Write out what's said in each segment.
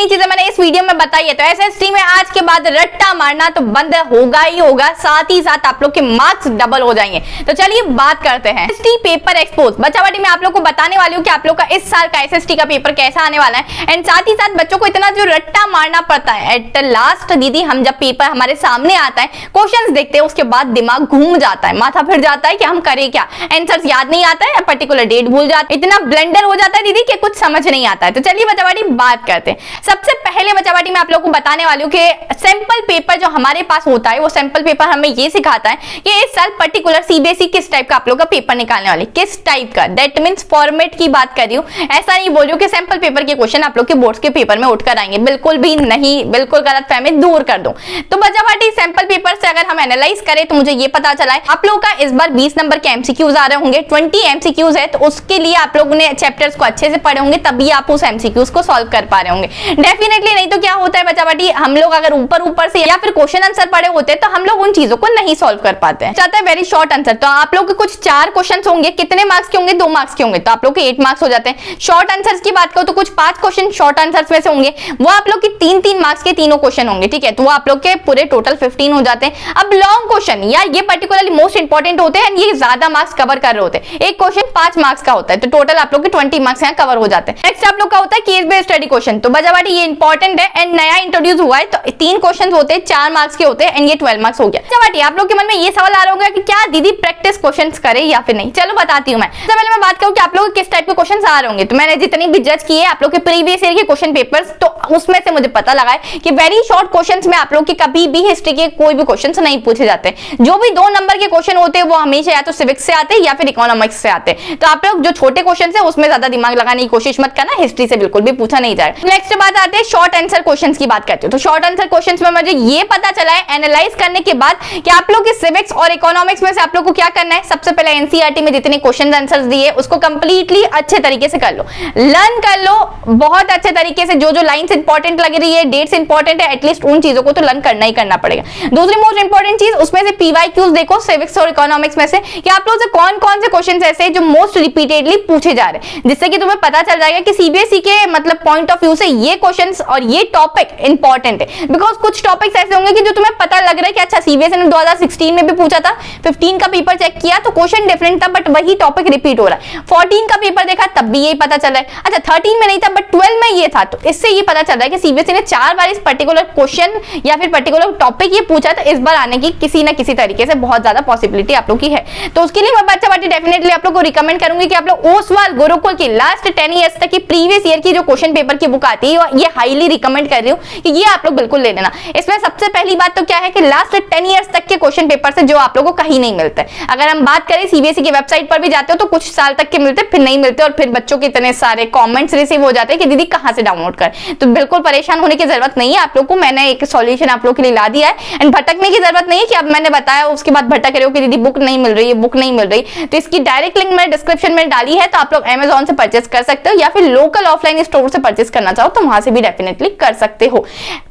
जितनी चीजें मैंने इस वीडियो में बताई है, तो एसएसटी में आज के बाद रट्टा मारना तो बंद होगा ही होगा, साथ ही साथ आप लोग के मार्क्स डबल हो जाएंगे। तो चलिए बात करते हैं एसएसटी पेपर एक्सपोज। बच्चावाटी में आप लोग को बताने वाली हूँ कि आप लोग का इस साल का एसएसटी का पेपर कैसा आने वाला है, एंड साथ ही साथ बच्चों को इतना जो रट्टा मारना पड़ता है एट लास्ट दीदी, हम जब पेपर हमारे सामने आता है, क्वेश्चंस देखते हैं, उसके बाद दिमाग घूम जाता है, माथा फिर जाता है कि हम करें क्या, आंसर्स याद नहीं आता है, पर्टिकुलर डेट भूल जाते हैं, इतना ब्लेंडर हो जाता है दीदी कि कुछ समझ नहीं आता है। तो चलिए बच्चावाटी बात करते हैं। सबसे पहले बच्चावाटी मैं आप लोगों को बताने वाली हूँ कि सैंपल पेपर जो हमारे पास होता है, वो सैंपल पेपर हमें ये सिखाता है कि इस साल पर्टिकुलर सीबीएसई किस टाइप का आप लोग का पेपर निकालने वाले, किस टाइप का, दैट मींस फॉर्मेट की बात कर रही हूँ। ऐसा नहीं बोल रही हूँ कि सैंपल पेपर के क्वेश्चन आप लोग के बोर्ड्स के पेपर में उठकर आएंगे, बिल्कुल भी नहीं, बिल्कुल गलतफहमी दूर कर दूं। तो बच्चावाटी सैंपल पेपर से अगर हम एनालाइज करें तो मुझे ये पता चला है आप लोग का इस बार 20 नंबर के एमसीक्यूज आ रहे होंगे, 20 एमसीक्यूज है, तो उसके लिए आप लोगों ने चैप्टर्स को अच्छे से पढ़े होंगे, तभी आप उस एमसीक्यूज को सॉल्व कर पा रहे होंगे डेफिनेटली। नहीं तो क्या होता है बच्चावाटी, हम लोग अगर ऊपर से या फिर क्वेश्चन आंसर पढ़े होते तो हम लोग उन चीजों को नहीं सॉल्व कर पाते हैं। चाहता है वेरी शॉर्ट आंसर, तो आप लोग के कुछ 4 क्वेश्चन होंगे, कितने मार्क्स के होंगे, 2 मार्क्स के होंगे, तो आप लोग के 8 मार्क्स हो जाते हैं। शॉर्ट आंसर्स की बात करो तो कुछ 5 क्वेश्चन शॉर्ट आंसर्स में से होंगे, वो आप लोग की 3-3 मार्क्स के तीनों क्वेश्चन होंगे, ठीक है, तो वो आप लोग के पूरे टोटल 15 हो जाते हैं। अब लॉन्ग क्वेश्चन या ये पर्टिकुलरली मोस्ट इंपॉर्टेंट होते हैं, ये ज्यादा मार्क्स कवर कर रहे होते हैं, एक क्वेश्चन 5 मार्क्स का होता है, तो टोटल आप लोग के 20 मार्क्स यहाँ कवर हो जाते हैं। नेक्स्ट आप लोग का होता है केस बेस्ड स्टडी क्वेश्चन, तो बच्चावाटी ये इंपॉर्टेंट है एंड नया इंट्रोड्यूस हुआ है, तो 3 क्वेश्चन होते हैं, 4 मार्क्स के होते हैं एंड ये 12 मार्क्स हो गया। बच्चावाटी आप लोग के मन में ये सवाल आ रहा होगा कि क्या दीदी प्रैक्टिस क्वेश्चन करे या फिर नहीं, चलो बताती हूँ मैं। सबसे पहले मैं बात करूँ कि आप लोग किस टाइप के क्वेश्चन आ रहे होंगे, तो मैंने जितनी भी जज किए आप लोग के प्रीवियस ईयर के क्वेश्चन पेपर्स, तो उसमें से मुझे पता लगा है कि वेरी शॉर्ट क्वेश्चंस में आप लोग के कभी भी हिस्ट्री के कोई भी क्वेश्चंस नहीं पूछे जाते। जो भी 2 नंबर के क्वेश्चन होते हैं वो हमेशा या तो सिविक्स से आते हैं या फिर इकोनॉमिक्स से आते हैं, तो आप लोग जो छोटे क्वेश्चन है उसमें ज्यादा दिमाग लगाने की कोशिश मत करना, हिस्ट्री से बिल्कुल भी पूछा नहीं जाएगा। नेक्स्ट बात आते हैं शॉर्ट आंसर क्वेश्चंस की बात करते हैं, तो शॉर्ट आंसर क्वेश्चंस में मुझे ये पता चला है एनालाइज करने के बाद कि आप लोग के सिविक्स और इकोनॉमिक्स में से आप लोग को क्या करना है, सबसे पहले एनसीईआरटी में जितने क्वेश्चन आंसर्स दिए उसको कंप्लीटली अच्छे तरीके से कर लो, लर्न कर लो बहुत अच्छे तरीके से, जो जो लाइंस इंपॉर्टेंट लग रही है, डेट्स इंपॉर्टेंट है, एटलीस्ट उन चीजों को तो लर्न करना ही करना पड़ेगा। दूसरी मोस्ट इंपॉर्टेंट चीज उसमें से पीवाईक्यूज देखो सिविक्स और इकोनॉमिक्स में से कि आप लोग से कौन कौन से क्वेश्चन ऐसे जो मोस्ट रिपीटेडली पूछे जा रहे हैं, जिससे कि तुम्हें पता चल जाएगा कि सीबीएसई के मतलब पॉइंट ऑफ व्यू से ये क्वेश्चंस और ये टॉपिक इंपॉर्टेंट है। बिकॉज कुछ टॉपिक्स ऐसे होंगे कि जो तुम्हें पता लग रहा है कि अच्छा सीबीएसई ने 2016 में भी पूछा था, 15 का पेपर चेक किया तो क्वेश्चन डिफरेंट था बट वही टॉपिक रिपीट हो रहा है, 14 का पेपर देखा तब भी यही पता चल रहा है, अच्छा 13 में नहीं था बट 12 में ये था, तो इससे ये पता चल रहा है कि सीबीएसई ने 4 बार इस पर्टिकुलर क्वेश्चन या फिर पर्टिकुलर टॉपिक ये पूछा, तो इस बार आने की किसी ना किसी तरीके से बहुत ज्यादा पॉसिबिलिटी आप लोग की है। तो उसके लिए मैं बच्चावाटी डेफिनेटली आप लोग को रिकमेंड करूंगी कि आप लोग ओसवाल गुरुकुल की लास्ट 10 ईयर्स तक की प्रीवियस ईयर की जो क्वेश्चन पेपर की बुक आती है, ये हाईली रिकमेंड कर रही हूँ कि ये आप लोग बिल्कुल ले लेना। इसमें सबसे पहली बात तो क्या है कि लास्ट 10 ईयर्स तक के क्वेश्चन पेपर से जो आप लोगों को कहीं नहीं मिलते, अगर हम बात करें सीबीएसई की वेबसाइट पर भी जाते हो तो कुछ साल तक के मिलते, फिर नहीं मिलते, और फिर बच्चों के इतने सारे कमेंट्स रिसीव हो जाते हैं कि दीदी कहां से डाउनलोड कर, तो बिल्कुल परेशान होने की जरूरत नहीं है आप लोग को, मैंने एक सॉल्यूशन आप लोग के लिए ला दिया है। एंड भटकने की जरूरत नहीं है कि अब मैंने बताया उसके बाद भटक रहे हो कि दीदी बुक नहीं मिल रही है, बुक नहीं मिल रही, तो इसकी डायरेक्ट लिंक मैंने डिस्क्रिप्शन में डाली है, तो आप लोग Amazon से परचेस कर सकते हो या फिर लोकल ऑफलाइन स्टोर से परचेस करना चाहो तो वहां से भी डेफिनेटली कर सकते हो।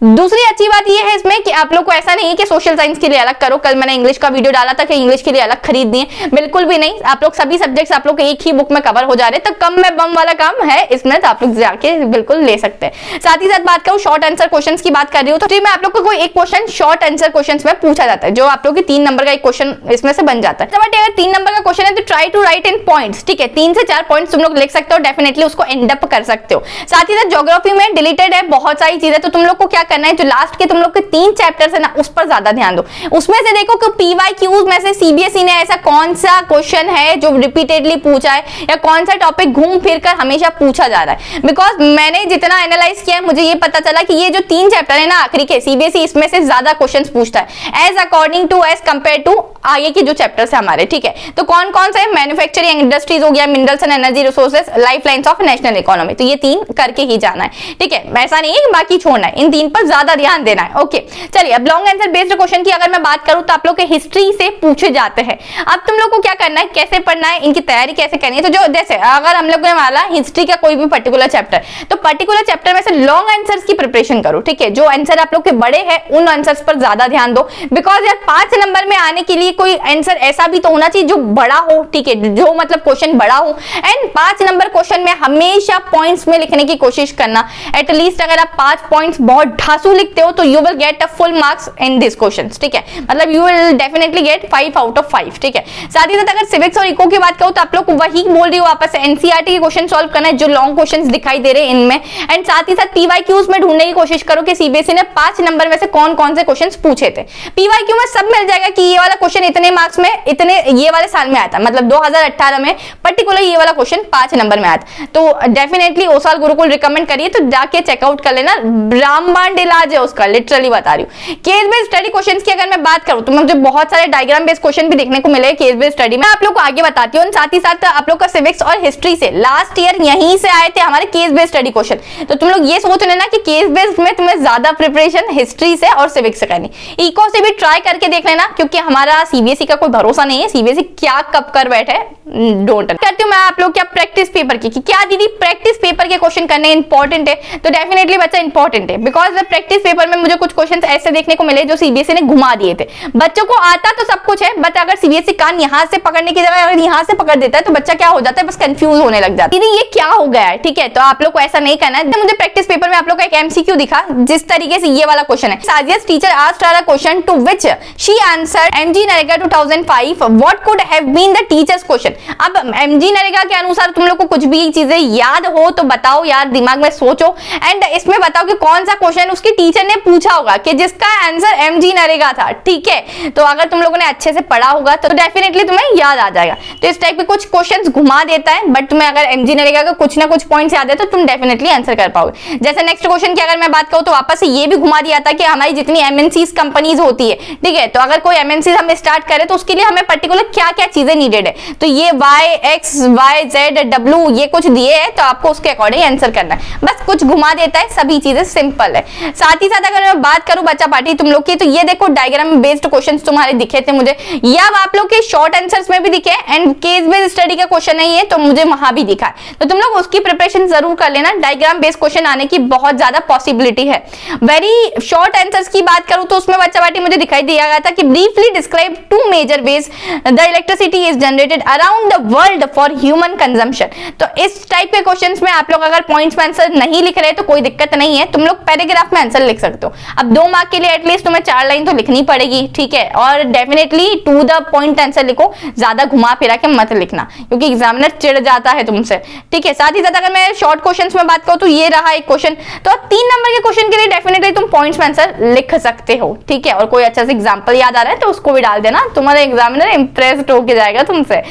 दूसरी अच्छी बात यह है इसमें कि आप लोग को ऐसा नहीं है कि सोशल साइंस के लिए अलग करो, कल मैंने इंग्लिश का वीडियो डाला था कि इंग्लिश के लिए अलग खरीदनी है, बिल्कुल भी नहीं, आप लोग सभी सब्जेक्ट्स आप लोग एक ही बुक में कवर हो जा रहे हैं, तो कम में बम वाला काम है इसमें, तो आप लोग जाके बिल्कुल ले सकते हैं। साथ ही साथ बात करूं शॉर्ट आंसर क्वेश्चंस की बात कर रही हूं, तो मैं आप लोग को कोई एक क्वेश्चन शॉर्ट आंसर क्वेश्चंस में पूछा जाता है, जो आप लोग के 3 नंबर का एक क्वेश्चन इसमें से बन जाता है। बट अगर 3 नंबर का क्वेश्चन है तो try to write in points, ठीक है, 3 से 4 पॉइंट्स तुम लोग लिख सकते हो, डेफिनेटली उसको एंड अप कर सकते हो। साथ ही साथ ज्योग्राफी में डिलीटेड है बहुत सारी चीजें, तो तुम लोग को क्या करना है, जो लास्ट के तुम लोग के 3 चैप्टर्स है ना उस पर ज्यादा ध्यान दो, उसमें से देखो कि पीवाईक्यूज में से सीबीएसई ने ऐसा कौन सा क्वेश्चन है जो रिपीटेडली पूछा है या कौन सा टॉपिक घूम फिर कर हमेशा पूछा जा रहा है। बिकॉज मैंने जितना एनालाइज किया मुझे ये पता चला कि ये जो 3 चैप्टर है ना आखिरी के, सीबीएसई इसमें से ज्यादा क्वेश्चंस पूछता है as according to as compare to आगे के जो चैप्टर्स है हमारे, ठीक है, तो कौन कौन से, मैन्युफैक्चरिंग इंडस्ट्रीज हो गया, minerals and energy resources, life lines of national economy, तो ये 3 करके ही जाना है, ठीक है, ऐसा नहीं है कि बाकी छोड़ना है, इन 3 पर ज्यादा ध्यान देना है। ओके चलिए, अब लॉन्ग आंसर बेस्ड क्वेश्चन की अगर मैं बात करूं तो आप लोग के हिस्ट्री से पूछे जाते हैं। अब तुम लोग को क्या करना है, कैसे पढ़ना है, इनकी तैयारी कैसे करनी है, तो जो जैसे अगर हम लोग ने माना हिस्ट्री का कोई भी पर्टिकुलर चैप्टर, तो पर्टिकुलर चैप्टर में से लॉन्ग आंसर्स की प्रिपरेशन करो, ठीक है, जो आंसर आप लोग के बड़े हैं उन आंसर्स पर ज्यादा ध्यान दो, बिकॉज यार 5 नंबर में आने के लिए कोई आंसर ऐसा भी तो होना चाहिए जो बड़ा हो, ठीक है, जो मतलब क्वेश्चन बड़ा हो, एंड 5 नंबर क्वेश्चन में हमेशा पॉइंट्स में लिखने की कोशिश करना, एटलीस्ट अगर आप 5 पॉइंट्स बहुत ढासू लिखते हो तो you will get a full marks in this question, ठीक है, मतलब you will definitely get 5 out of 5, ठीक है। साथ ही साथ अगर सिविक्स और इको की बात करो तो आप लोग वही बोल रही हो वापस से एनसीईआरटी के क्वेश्चन सॉल्व करना है जो लॉन्ग क्वेश्चंस दिखाई दे रहे हैं इनमें, एंड साथ ही साथ पीवाईक्यूज में ढूंढने की कोशिश करो कि सीबीएसई ने 5 नंबर में से कौन कौन से क्वेश्चंस पूछे थे। पीवाईक्यू में सब मिल जाएगा कि ये वाला क्वेश्चन इतने मार्क्स में इतने ये वाले साल में आया था, मतलब 2018 में पर्टिकुलर ये वाला क्वेश्चन 5 नंबर में आया था। तो डेफिनेटली ओसाल गुरुकुल रिकमेंड करिए, तो जाके चेकआउट कर लेना, रामबाण इलाज है उसका, लिटरली बता रही हूँ। केस बेस्ड स्टडी क्वेश्चंस की अगर मैं बात करूं तो मुझे बहुत सारे डायग्राम बेस्ड क्वेश्चन भी देखने को मिले केस बेस्ड स्टडी में, आप लोग को आगे बताती हूँ। साथ ही साथ आप लोग का सिविक्स और हिस्ट्री से लास्ट ईयर यहीं से आए थे हमारे केस बेस्ड स्टडी क्वेश्चन, तो तुम लोग ये सोच लेना कि केस बेस्ड में तुम्हें ज्यादा प्रिपरेशन हिस्ट्री से और सिविक्स से करनी। इको से भी ट्राई करके देख लेना, क्योंकि हमारा सीबीएसई का कोई भरोसा नहीं है, सीबीएसई क्या कब कर बैठे डोंट करती हूँ मैं आप लोग क्या प्रैक्टिस पेपर की, कि क्या दीदी प्रैक्टिस पेपर के क्वेश्चन करने इंपॉर्टेंट है, तो डेफिनेटली बच्चा इंपॉर्टेंट है, बिकॉज प्रैक्टिस पेपर में मुझे कुछ क्वेश्चंस ऐसे देखने को मिले जो सीबीएसई ने घुमा दिए थे। बच्चों को आता तो सब कुछ है, बट अगर सीबीएसई कान यहां से पकड़ने की जगह अगर यहां से पकड़ देता है तो बच्चा क्या हो जाता है, बस कंफ्यूज होने लग जाता है, दीदी ये क्या हो गया है, ठीक है। तो आप लोग को ऐसा नहीं करना है। मुझे प्रैक्टिस पेपर में आप लोग का एक एमसीक्यू दिखा जिस तरीके से ये वाला क्वेश्चन है, Sajiya's teacher asked her a question to which she answered MG NREGA 2005 what could have been the teacher's question। अब MG नरेगा के अनुसार तुम लोग को कुछ भी चीजें याद हो तो बताओ यार, दिमाग में सोचो, एंड इसमें बताओ कि कौन सा क्वेश्चन उसकी टीचर ने पूछा होगा कि जिसका आंसर MG नरेगा था, ठीक है। तो अगर तुम लोगों ने अच्छे से पढ़ा होगा तो डेफिनेटली तुम्हें याद आ जाएगा। तो इस टाइप के कुछ क्वेश्चंस घुमा देता है, बट तुम्हें अगर MG नरेगा का कुछ ना कुछ पॉइंट्स याद है तो तुम डेफिनेटली आंसर कर पाओगे। जैसे नेक्स्ट क्वेश्चन की अगर मैं बात करूं तो वापस से ये भी घुमा दिया था कि हमारी जितनी एमएनसीज कंपनीज होती है, ठीक है, तो अगर कोई एमएनसीज हम स्टार्ट करें तो उसके लिए हमें पर्टिकुलर क्या क्या चीजें नीडेड है, तो ये YXYZW ये कुछ दिए है, तो आपको उसके अकॉर्डिंग आंसर करना है, बस कुछ घुमा देता है, सभी चीजें सिंपल है। साथ ही साथ अगर मैं बात करूं बच्चा पार्टी तुम लोग की, तो ये देखो डायग्राम बेस्ड क्वेश्चंस तुम्हारे दिखे थे मुझे, या आप लोग के शॉर्ट आंसर्स में भी दिखे, एंड केस बेस्ड स्टडी का क्वेश्चन है ये, तो मुझे वहां भी दिखा है, तो तुम लोग उसकी प्रिपरेशन जरूर कर लेना। डायग्राम बेस्ड क्वेश्चन आने की बहुत ज्यादा पॉसिबिलिटी है। वेरी शॉर्ट आंसर्स की बात करूं तो उसमें बच्चा पार्टी मुझे दिखाई दिया गया था कि briefly describe 2 major ways the electricity is generated around the world for human consumption. तो इस टाइप के क्वेश्चंस में आप लोग अगर पॉइंट्स में आंसर नहीं लिख रहे तो कोई दिक्कत नहीं है, तुम लोग पैराग्राफ में आंसर लिख सकते हो। अब 2 मार्क के लिए एटलीस्ट तुम्हें 4 लाइन तो लिखनी पड़ेगी, ठीक है, और definitely to the point answer लिखो, ज्यादा घुमा फिरा के मत लिखना क्योंकि एग्जामिनर चिढ़ जाता है तुमसे, ठीक है। साथ ही साथ अगर मैं शॉर्ट क्वेश्चंस में बात करूं तो ये रहा एक क्वेश्चन, तो 3 नंबर के क्वेश्चन के लिए डेफिनेटली तुम पॉइंट्स में आंसर लिख सकते हो, ठीक है, और कोई अच्छा सा एग्जांपल याद आ रहा है तो उसको भी डाल देना, तुम्हारा एग्जामिनर इंप्रेस्ड होके जाएगा तुमसे।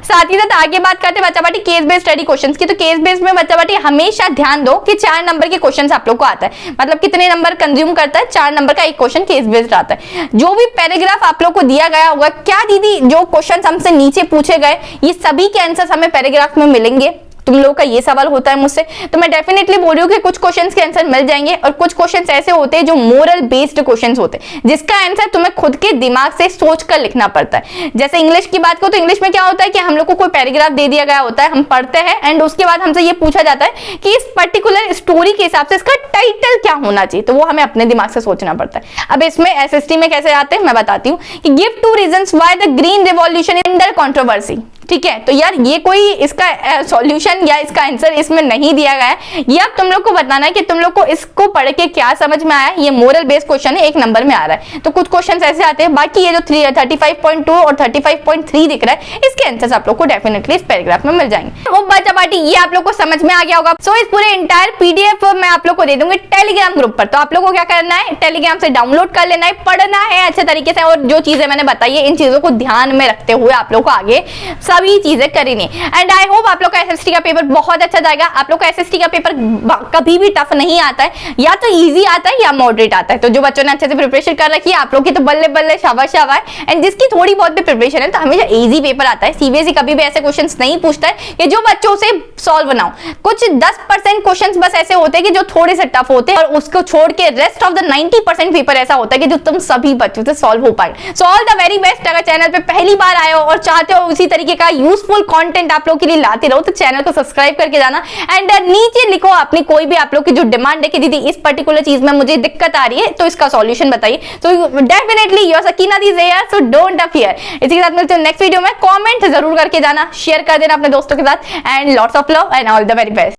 साथ ही साथ आगे बात करते बच्चा बाटी केस बेस्ड स्टडी क्वेश्चंस की, तो केस बेस्ड में बच्चा बाटी हमेशा ध्यान दो कि 4 नंबर के क्वेश्चंस आप लोग को आता है, मतलब कितने नंबर कंज्यूम करता है, 4 नंबर का एक क्वेश्चन केस बेस्ड आता है। जो भी पैराग्राफ आप लोग को दिया गया होगा, क्या दीदी जो क्वेश्चंस हमसे नीचे पूछे गए ये सभी के आंसर्स हमें पैराग्राफ में मिलेंगे, तुम लोगों का ये सवाल होता है मुझसे, तो मैं डेफिनेटली बोल रही हूँ कि कुछ क्वेश्चंस के आंसर मिल जाएंगे और कुछ क्वेश्चंस ऐसे होते हैं जो मोरल बेस्ड क्वेश्चंस होते हैं जिसका आंसर तुम्हें खुद के दिमाग से सोचकर लिखना पड़ता है। जैसे इंग्लिश की बात करो तो इंग्लिश में क्या होता है कि हम लोग को कोई पैराग्राफ दे दिया गया होता है, हम पढ़ते हैं एंड उसके बाद हमसे ये पूछा जाता है कि इस पर्टिकुलर स्टोरी के हिसाब से इसका टाइटल क्या होना चाहिए, तो वो हमें अपने दिमाग से सोचना पड़ता है। अब इसमें एसएसटी में कैसे आते हैं मैं बताती हूँ कि give 2 reasons why the green revolution is under controversy, ठीक है। तो यार ये कोई इसका सॉल्यूशन या इसका आंसर इसमें नहीं दिया गया है, ये अब तुम लोग को बताना है कि तुम लोग को इसको पढ़ के क्या समझ में आया। ये मोरल बेस्ड क्वेश्चन है, 1 नंबर में आ रहा है, तो कुछ क्वेश्चंस ऐसे आते हैं। बाकी ये जो 35.2 और 35.3 दिख रहा है इसके आंसर्स आप लोग को डेफिनेटली इस पैराग्राफ में मिल जाएंगे। वो बच्चा पार्टी ये आप लोग को समझ में आ गया होगा। सो इस पूरे इंटायर पीडीएफ मैं आप लोग को दे दूंगी टेलीग्राम ग्रुप पर, तो आप लोग को क्या करना है, टेलीग्राम से डाउनलोड कर लेना है, पढ़ना है अच्छे तरीके से, और जो चीजें मैंने बताई है इन चीजों को ध्यान में रखते हुए आप लोग को आगे सभी चीजें करनी। एंड आई होप आप लोग का एसएसटी का पेपर बहुत अच्छा जाएगा। आप लोग का एसएसटी का पेपर कभी भी टफ नहीं आता है, या तो इजी आता है या मॉडरेट आता है। तो जो बच्चों ने अच्छे से प्रिपरेशन कर रखी है आप लोग की तो बल्ले बल्ले शाबाश शाबाश, एंड जिसकी थोड़ी बहुत भी प्रिपरेशन है तो हमेशा इजी पेपर आता है। सीबीएसई कभी भी ऐसे क्वेश्चंस नहीं पूछता है कि जो बच्चों से सॉल्व बनाओ। कुछ 10% क्वेश्चंस बस ऐसे होते हैं कि जो थोड़े से टफ होते हैं, और उसको छोड़ के रेस्ट ऑफ द 90% पेपर ऐसा होता है कि जो तुम सभी बच्चों से सॉल्व हो पाए। So all the very best. अगर चैनल पे पहली बार आए हो और चाहते हो उसी तरीके का यूजफुल कंटेंट आप लोग के लिए लाते रहो तो चैनल को सब्सक्राइब करके जाना, एंड नीचे लिखो अपनी कोई भी आप लोग की जो डिमांड है कि दीदी इस पर्टिकुलर चीज में मुझे दिक्कत आ रही है तो इसका सॉल्यूशन बताइए। सो डेफिनेटली योर सकीना the there, so don't fear. इसी के साथ मिलते हैं नेक्स्ट वीडियो में। कमेंट जरूर करके जाना, शेयर कर देना अपने दोस्तों के साथ, and lots of love and all the very best.